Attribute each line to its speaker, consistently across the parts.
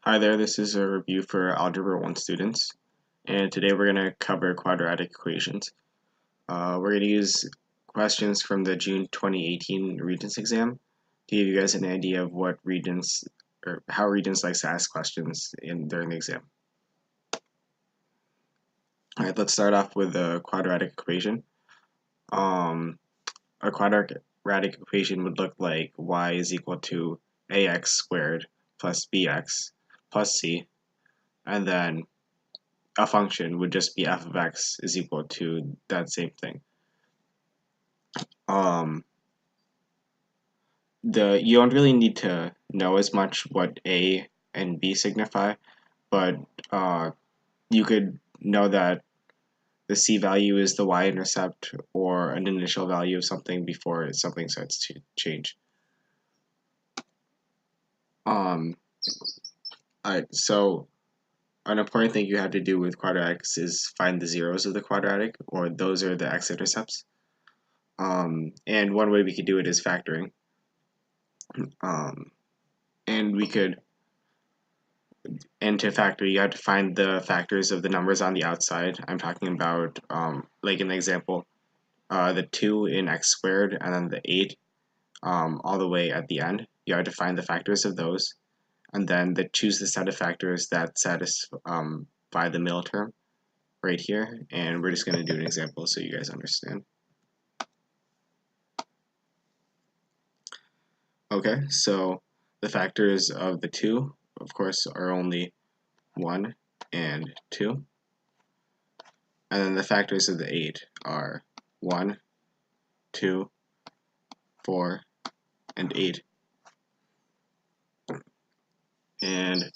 Speaker 1: Hi there, this is a review for Algebra 1 students, and today we're going to cover quadratic equations. We're going to use questions from the June 2018 Regents Exam to give you guys an idea of what Regents, or how Regents likes to ask questions during the exam. Alright, let's start off with a quadratic equation. A quadratic equation would look like y is equal to ax squared plus bx plus c, and then a function would just be f of x is equal to that same thing. You don't really need to know as much what a and b signify, but you could know that the c value is the y-intercept or an initial value of something before something starts to change. Alright, so an important thing you have to do with quadratics is find the zeros of the quadratic, or those are the x-intercepts. And one way we could do it is factoring. And to factor, you have to find the factors of the numbers on the outside. I'm talking about, like in the example, the 2 in x squared and then the 8 all the way at the end. You have to find the factors of those, and then choose the set of factors that satisfy the middle term right here. And we're just going to do an example so you guys understand. Okay, so the factors of the 2, of course, are only 1 and 2. And then the factors of the 8 are 1, 2, 4, and 8. And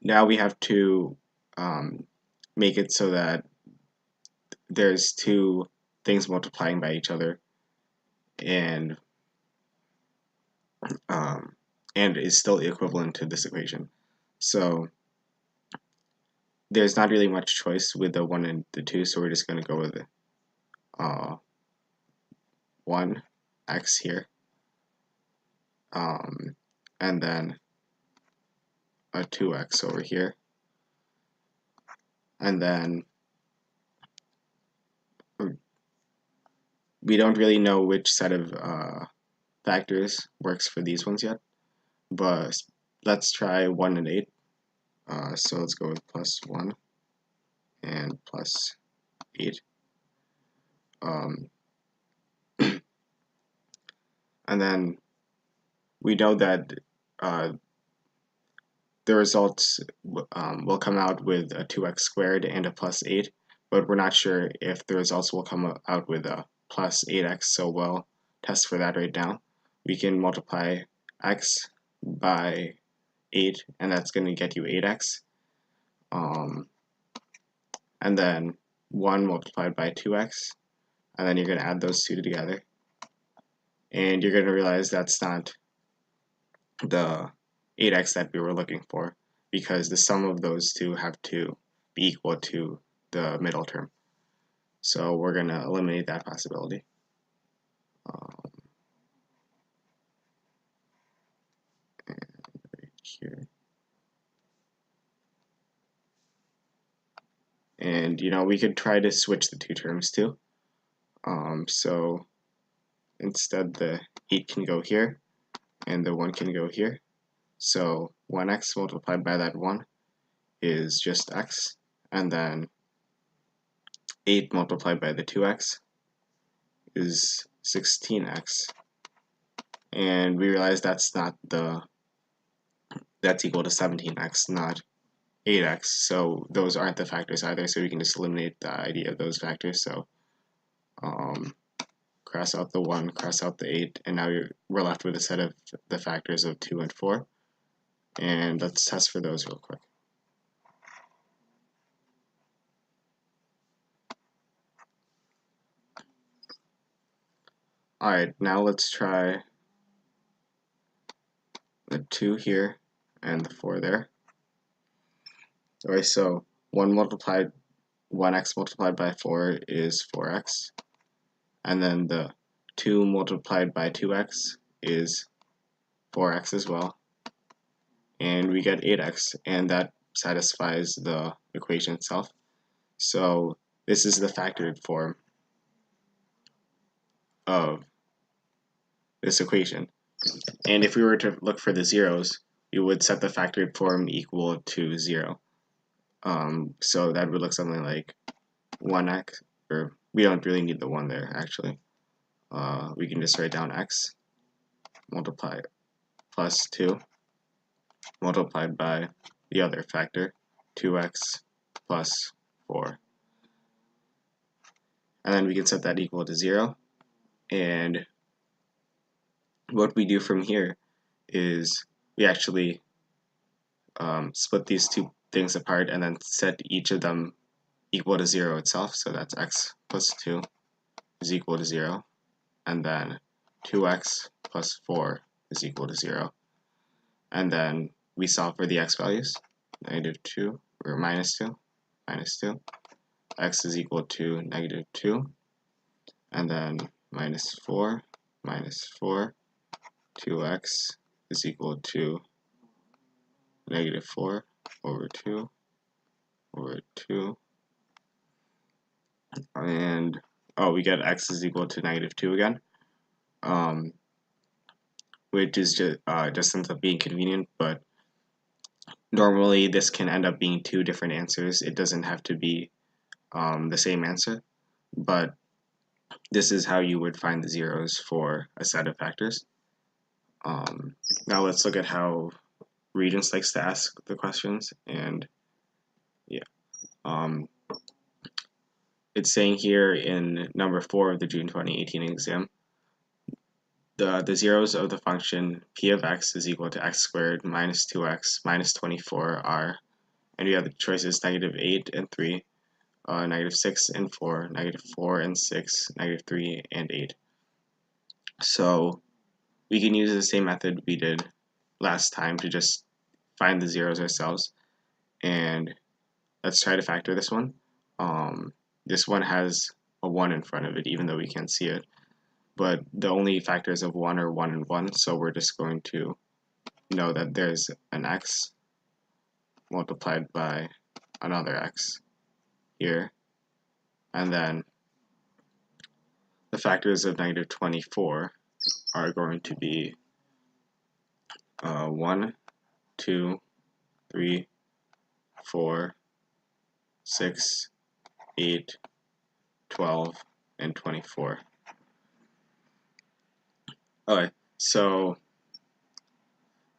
Speaker 1: now we have to make it so that there's two things multiplying by each other, and is still equivalent to this equation. So there's not really much choice with the 1 and the 2, so we're just going to go with 1x here, and then a 2x over here, and then we don't really know which set of factors works for these ones yet, but let's try 1 and 8. So let's go with plus 1 and plus 8. And then we know that the results will come out with a 2x squared and a plus 8, but we're not sure if the results will come out with a plus 8x, so we'll test for that right now. We can multiply x by 8, and that's going to get you 8x. And then 1 multiplied by 2x, and then you're going to add those two together. And you're going to realize that's not the 8x that we were looking for, because the sum of those two have to be equal to the middle term. So we're going to eliminate that possibility. And right here. And we could try to switch the two terms too. So instead the 8 can go here and the 1 can go here. So 1x multiplied by that 1 is just x, and then 8 multiplied by the 2x is 16x. And we realize that's equal to 17x, not 8x, so those aren't the factors either, so we can just eliminate the idea of those factors. So cross out the 1, cross out the 8, and now we're left with a set of the factors of 2 and 4. And let's test for those real quick. Alright, now let's try the 2 here and the 4 there. Alright, so 1x multiplied by 4 is 4x, and then the 2 multiplied by 2x is 4x as well, and we get 8x, and that satisfies the equation itself. So this is the factored form of this equation. And if we were to look for the zeros, we would set the factored form equal to 0. So that would look something like 1x, or we don't really need the 1 there actually. We can just write down x multiply plus 2 multiplied by the other factor, 2x plus 4. And then we can set that equal to 0. And what we do from here is we actually split these two things apart and then set each of them equal to 0 itself. So that's x plus 2 is equal to 0. And then 2x plus 4 is equal to 0. And then we solve for the x values, -2 or -2, x is equal to -2, and then -4, 2x is equal to -4 over 2 over 2, and we get x is equal to -2 again, which is just ends up being convenient, but normally this can end up being two different answers. It doesn't have to be the same answer, but this is how you would find the zeros for a set of factors. Now let's look at how Regents likes to ask the questions, and it's saying here in number 4 of the June 2018 exam, the zeros of the function p of x is equal to x squared minus 2x minus 24 are, and we have the choices -8 and 3, -6 and 4, -4 and 6, -3 and 8. So we can use the same method we did last time to just find the zeros ourselves, and let's try to factor this one. This one has a 1 in front of it, even though we can't see it, but the only factors of 1 are 1 and 1, so we're just going to know that there's an x multiplied by another x here, and then the factors of -24 are going to be 1, 2, 3, 4, 6, 8, 12, and 24. Okay, so,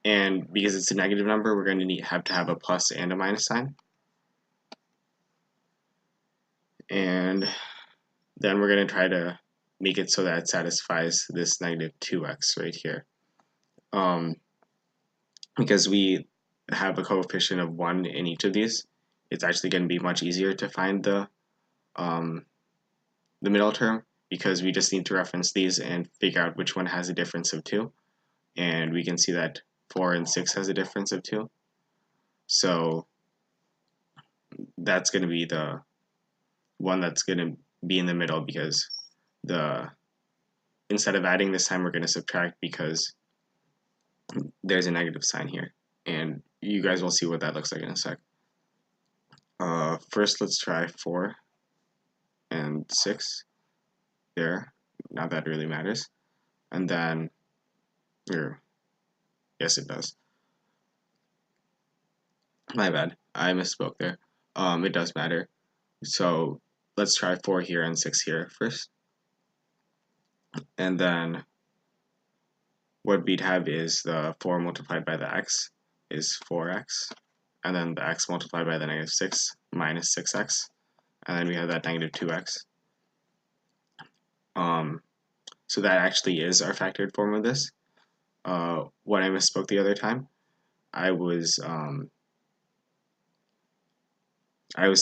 Speaker 1: and because it's a negative number, we're going to have to have a plus and a minus sign. And then we're going to try to make it so that it satisfies this -2x right here. Because we have a coefficient of 1 in each of these, it's actually going to be much easier to find the middle term, because we just need to reference these and figure out which one has a difference of 2. And we can see that 4 and 6 has a difference of 2. So that's going to be the one that's going to be in the middle, because instead of adding this time, we're going to subtract because there's a negative sign here. And you guys will see what that looks like in a sec. First, let's try 4 and 6 there. Not that really matters. And then here, yes, it does. My bad, I misspoke there. It does matter. So let's try 4 here and 6 here first. And then what we'd have is the 4 multiplied by the x is 4x, and then the x multiplied by the -6 minus 6x, and then we have that -2x. So that actually is our factored form of this. When I misspoke the other time, I was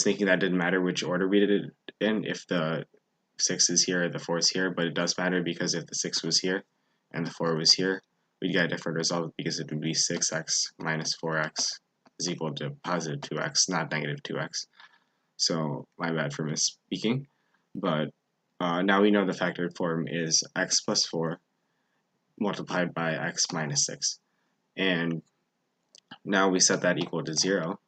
Speaker 1: thinking that didn't matter which order we did it in, if the 6 is here or the 4 is here, but it does matter, because if the 6 was here and the 4 was here, we'd get a different result, because it would be 6x minus 4x is equal to positive 2x, not negative 2x. So my bad for misspeaking, but now we know the factored form is x plus 4 multiplied by x minus 6. And Now we set that equal to 0,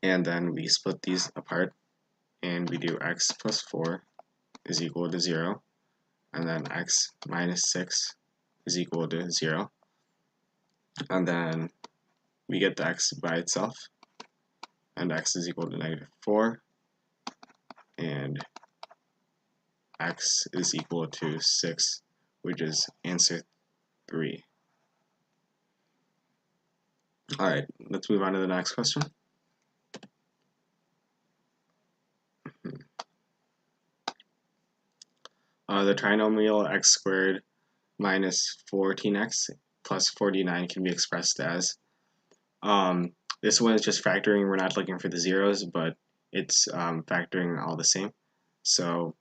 Speaker 1: and then we split these apart, and we do x plus 4 is equal to 0, and then x minus 6 is equal to 0, and then we get the x by itself, and x is equal to -4, and x is equal to 6, which is answer 3. Alright, let's move on to the next question. The trinomial x squared minus 14x plus 49 can be expressed as, this one is just factoring, we're not looking for the zeros, but it's factoring all the same. So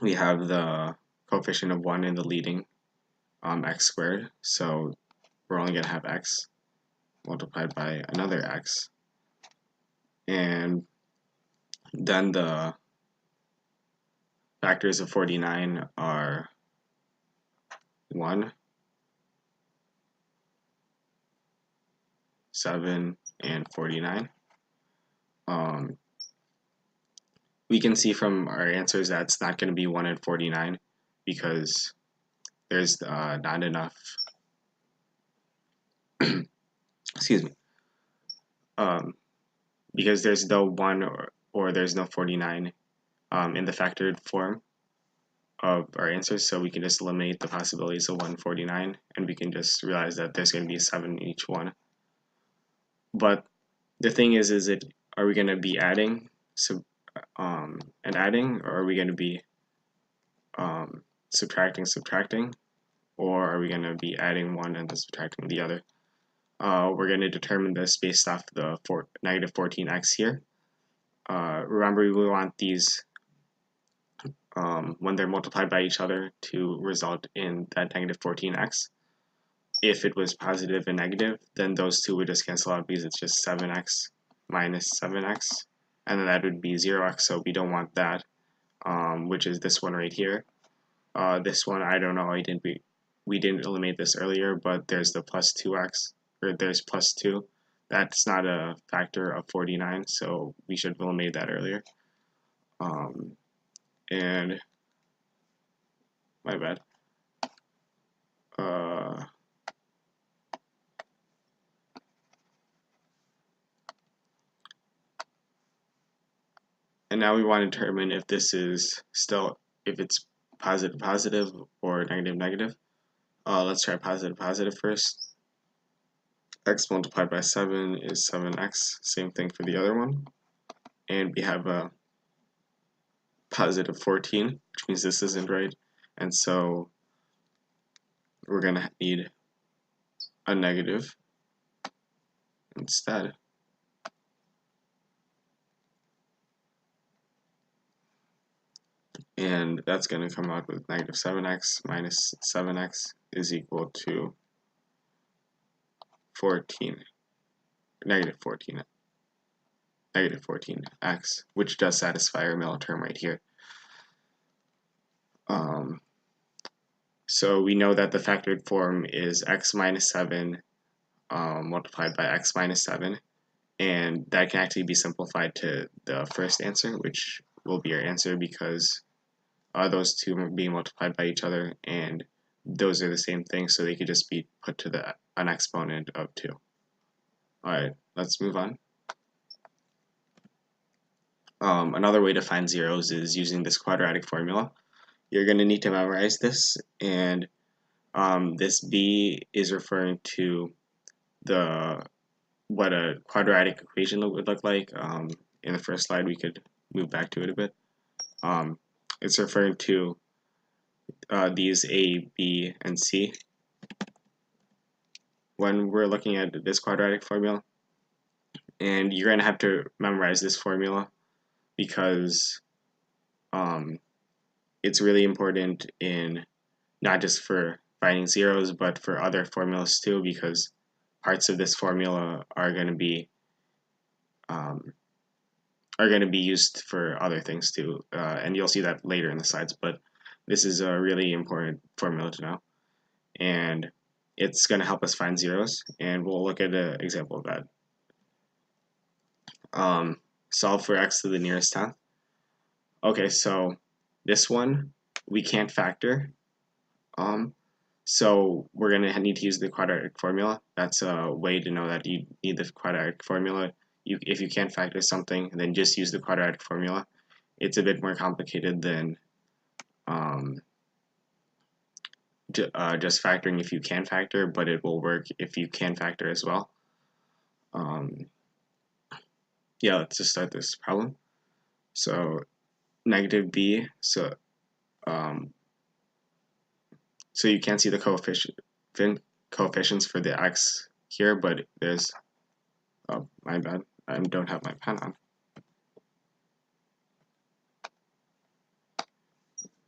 Speaker 1: we have the coefficient of 1 in the leading x squared, so we're only going to have x multiplied by another x, and then the factors of 49 are 1, 7, and 49. We can see from our answers that it's not going to be 1 and 49 because there's not enough excuse me, because there's no 1 or there's no 49 in the factored form of our answers, so we can just eliminate the possibilities of 149, and we can just realize that there's going to be a 7 in each one. But the thing is are we going to be adding and adding, or are we going to be subtracting, or are we going to be adding one and then subtracting the other? We're going to determine this based off the negative 14x here. Remember, we want these when they're multiplied by each other to result in that negative 14x. If it was positive and negative, then those two would just cancel out because it's just 7x minus 7x, and then that would be 0x, so we don't want that, which is this one right here. This one, I don't know, we didn't eliminate this earlier, but there's the plus 2x, or there's plus 2. That's not a factor of 49, so we should have eliminated that earlier. And my bad. And now we want to determine if this is still, if it's positive or negative. Let's try positive first. X multiplied by 7 is 7x, same thing for the other one. And we have a positive 14, which means this isn't right. And so we're going to need a negative instead. And that's going to come out with negative 7x minus 7x is equal to 14, negative 14x, which does satisfy our middle term right here. So we know that the factored form is x minus 7 multiplied by x minus 7, and that can actually be simplified to the first answer, which will be our answer because those two are being multiplied by each other, and those are the same thing, so they could just be put to an exponent of 2. Alright, let's move on. Another way to find zeros is using this quadratic formula. You're going to need to memorize this, and this b is referring to what a quadratic equation would look like. In the first slide, we could move back to it a bit. It's referring to these a, b, and c when we're looking at this quadratic formula. And you're going to have to memorize this formula because it's really important in not just for finding zeros, but for other formulas too, because parts of this formula are going to be used for other things too, and you'll see that later in the slides. But this is a really important formula to know, and it's going to help us find zeros, and we'll look at an example of that. Solve for x to the nearest 10th. Okay, so this one we can't factor. So we're going to need to use the quadratic formula. That's a way to know that you need the quadratic formula. If you can't factor something, then just use the quadratic formula. It's a bit more complicated than just factoring if you can factor, but it will work if you can factor as well. Yeah, let's just start this problem. So negative b, so you can't see the coefficients for the x here, but there's, oh, my bad, I don't have my pen on.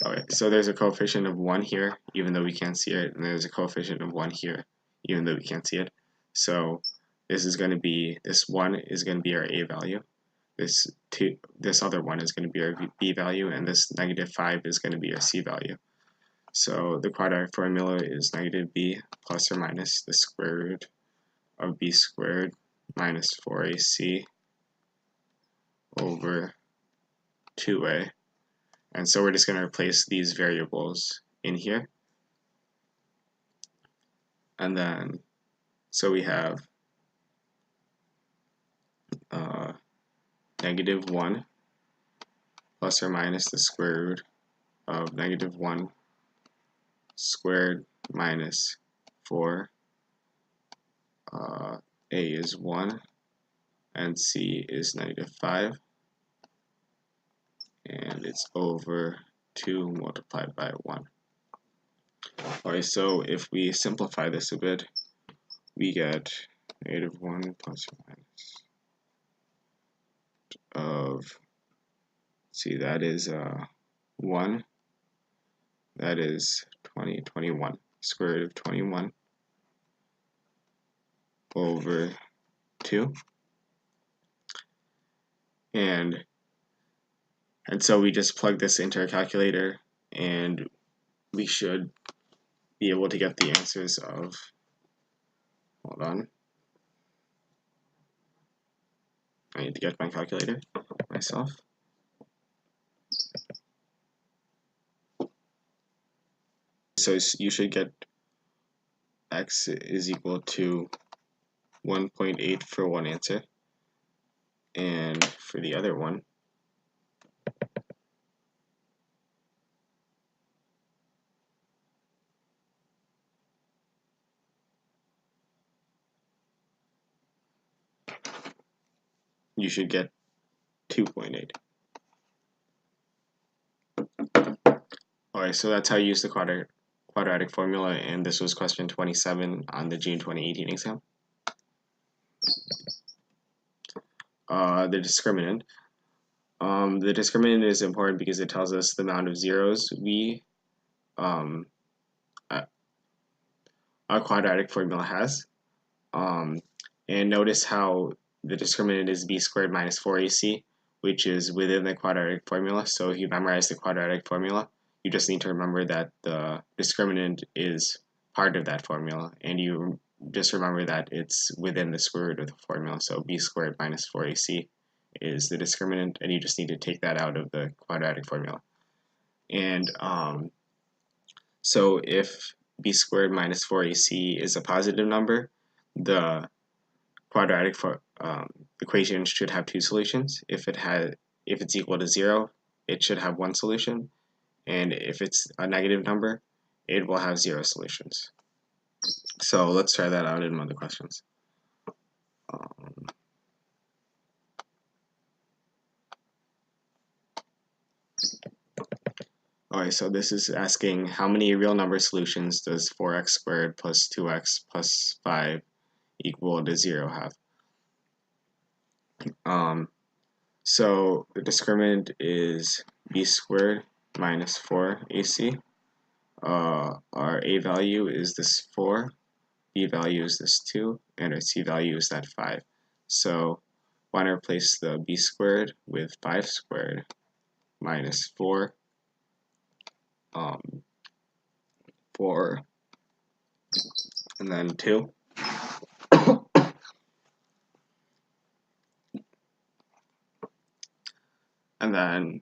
Speaker 1: Okay, so there's a coefficient of 1 here, even though we can't see it, and there's a coefficient of 1 here, even though we can't see it. So this is going to be, this 1 is going to be our a value, this other one is going to be our b value, and this negative 5 is going to be our c value. So the quadratic formula is negative b plus or minus the square root of b squared minus 4ac over 2a. And so we're just going to replace these variables in here. And then, so we have negative 1 plus or minus the square root of negative 1 squared minus 4. A is 1 and c is negative 5. And it's over 2 multiplied by 1. Alright, so if we simplify this a bit, we get negative 1 plus or minus of, see, that is 1, that is 21, square root of 21 over 2. And so we just plug this into our calculator, and we should be able to get the answers of, hold on, I need to get my calculator myself. So you should get x is equal to 1.8 for one answer, and for the other one, you should get 2.8. Alright, so that's how you use the quadratic formula, and this was question 27 on the June 2018 exam. The discriminant. The discriminant is important because it tells us the amount of zeros our quadratic formula has. And notice how the discriminant is b squared minus 4ac, which is within the quadratic formula. So if you memorize the quadratic formula, you just need to remember that the discriminant is part of that formula, and you just remember that it's within the square root of the formula. So b squared minus 4ac is the discriminant, and you just need to take that out of the quadratic formula. And so if b squared minus 4ac is a positive number, the quadratic equation should have two solutions. If it's equal to 0, it should have one solution, and if it's a negative number, it will have 0 solutions. So let's try that out in one of the questions. Alright, so this is asking how many real number solutions does 4x squared plus 2x plus 5 equal to 0 have? So the discriminant is b squared minus 4ac. Our a value is this 4, b value is this 2, and our c value is that 5. So want to replace the b squared with 5 squared minus 4. 4 and then 2. And then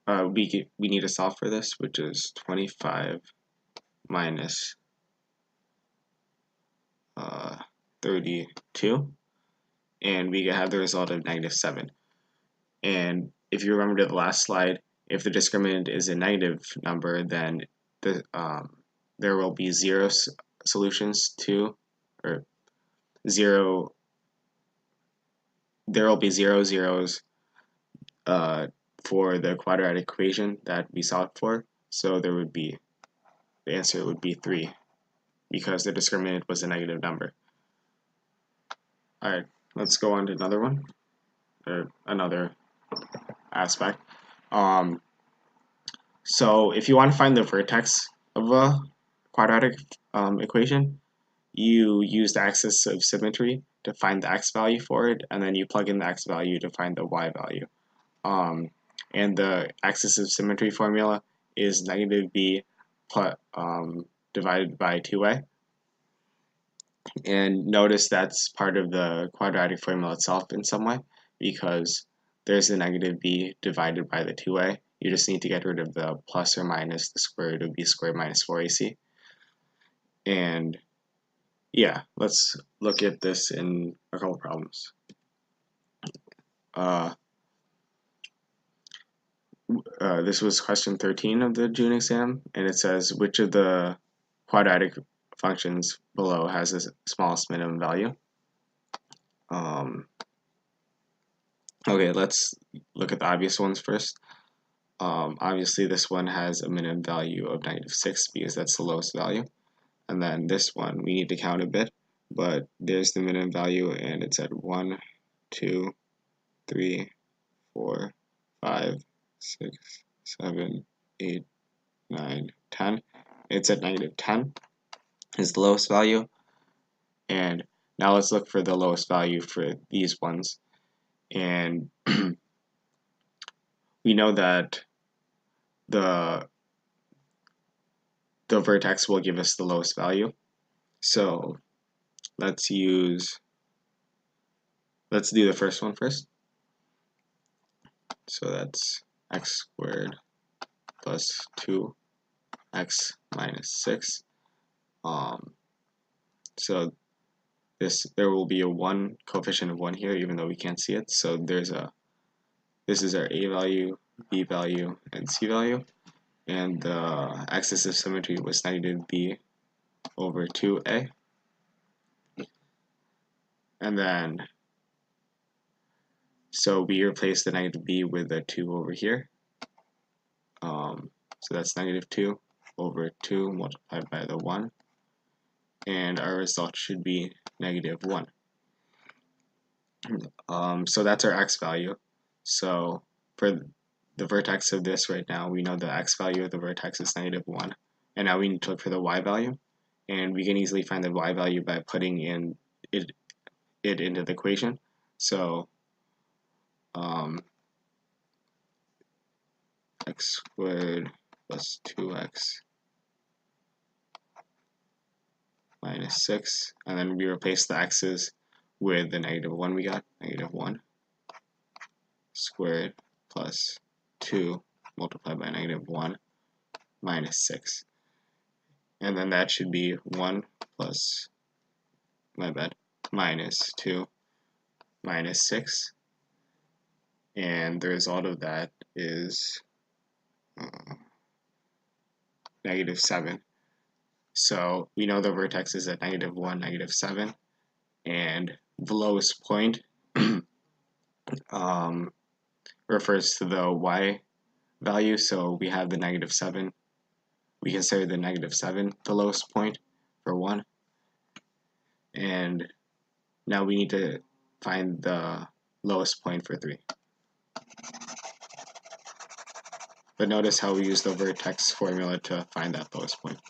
Speaker 1: we need to solve for this, which is 25 minus 32, and we have the result of -7. And if you remember to the last slide, if the discriminant is a negative number, then there will be zero solutions to, or zero. There will be zero zeros for the quadratic equation that we solved for. So there would be, the answer would be 3 because the discriminant was a negative number. All right, let's go on to another one, or another aspect. So if you want to find the vertex of a quadratic equation, you use the axis of symmetry to find the x value for it, and then you plug in the x value to find the y value. And the axis of symmetry formula is -b divided by 2a. And notice that's part of the quadratic formula itself in some way, because there's the -b divided by the 2a. You just need to get rid of the plus or minus the square root of b squared minus 4ac. And yeah, let's look at this in a couple problems. This was question 13 of the June exam, and it says which of the quadratic functions below has the smallest minimum value. Okay, let's look at the obvious ones first. Obviously this one has a minimum value of -6 because that's the lowest value. And then this one, we need to count a bit, but there's the minimum value and it's at 1, 2, 3, 4, 5, 6, 7, 8, 9, 10. It's at -10 is the lowest value. And now let's look for the lowest value for these ones. And we know that the vertex will give us the lowest value. So let's do the first one first. So that's x squared plus 2x minus 6. So there will be a coefficient of 1 here, even though we can't see it. So this is our a value, b value, and c value. And the axis of symmetry was -b over 2a. And then, so we replace the -b with a 2 over here. So that's -2 over 2 multiplied by the 1. And our result should be -1. So that's our x value. So for the vertex of this right now, we know the x value of the vertex is -1. And now we need to look for the y value. And we can easily find the y value by putting in it into the equation. So x squared plus 2x minus 6, and then we replace the x's with the -1 we got, -1 squared plus 2 multiplied by -1 minus 6. And then that should be 1 plus, minus 2 minus 6. And the result of that is -7. So we know the vertex is at -1, -7, and the lowest point refers to the y value. So we have the -7. We consider the -7 the lowest point for 1. And now we need to find the lowest point for 3. But notice how we use the vertex formula to find that lowest point.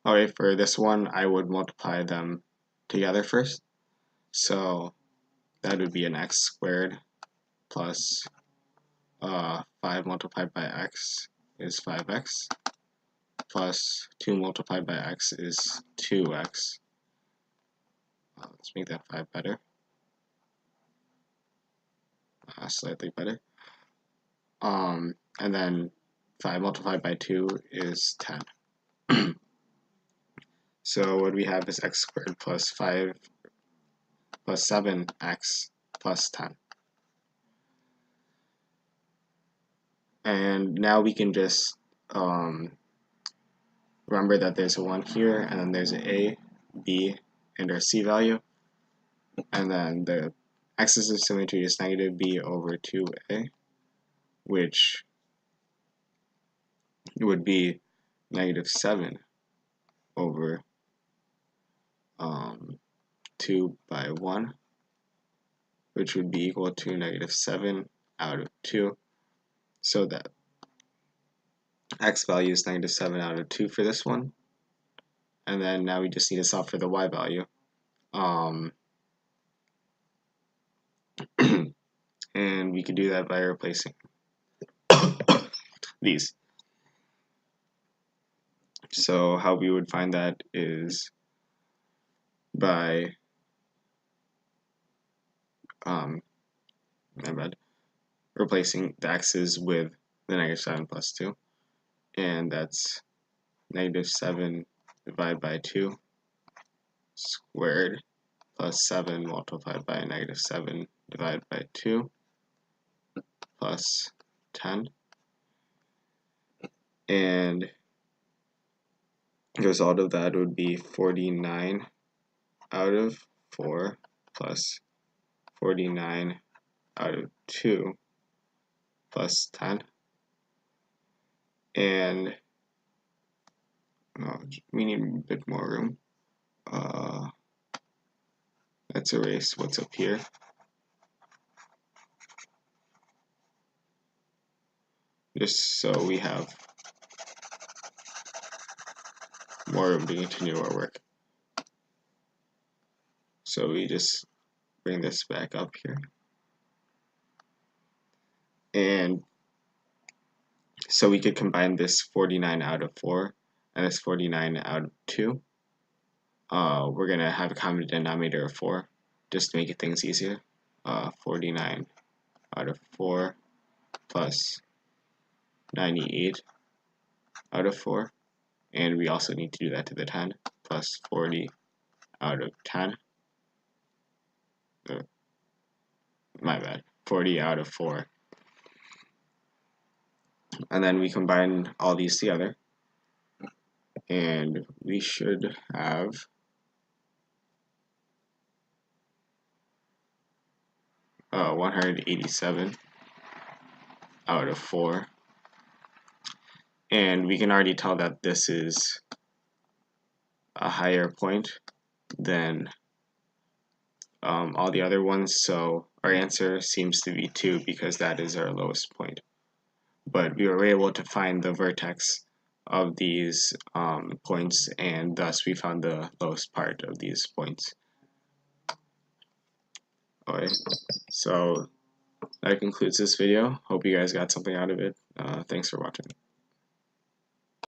Speaker 1: Okay, for this one, I would multiply them together first. So that would be an x squared plus 5 5 multiplied by x is 5x, plus 2 multiplied by x is 2x. Let's make that 5 better. Slightly better. And then 5 multiplied by 2 is 10. So what we have is x squared plus 5 plus 7x plus 10. And now we can just remember that there's a 1 here, and then there's an a, b, and our c value. And then the axis of symmetry is negative b over 2a, which would be negative 7 over 2 by 1, which would be equal to negative 7 out of 2. So that x value is negative 7 out of 2 for this one. And then now we just need to solve for the y value. And we could do that by replacing these. So how we would find that is by replacing the x's with the negative 7 plus 2, and that's negative 7 divided by 2 squared plus 7 multiplied by negative 7 divided by 2 plus 10, and the result of that would be 49 out of 4 plus 49 out of 2 plus 10. And we need a bit more room. Let's erase what's up here. Just so we have more room to continue our work. So we just bring this back up here. And so we could combine this 49 out of 4 and this 49 out of 2. We're going to have a common denominator of 4 just to make things easier. 49 out of 4 plus 98 out of 4. And we also need to do that to the 10 plus 40 out of 10. My bad. 40 out of 4. And then we combine all these together, and we should have uh, 187 out of 4. And we can already tell that this is a higher point than all the other ones, so our answer seems to be 2 because that is our lowest point. But we were able to find the vertex of these points, and thus we found the lowest part of these points. Okay, so that concludes this video. Hope you guys got something out of it. Thanks for watching.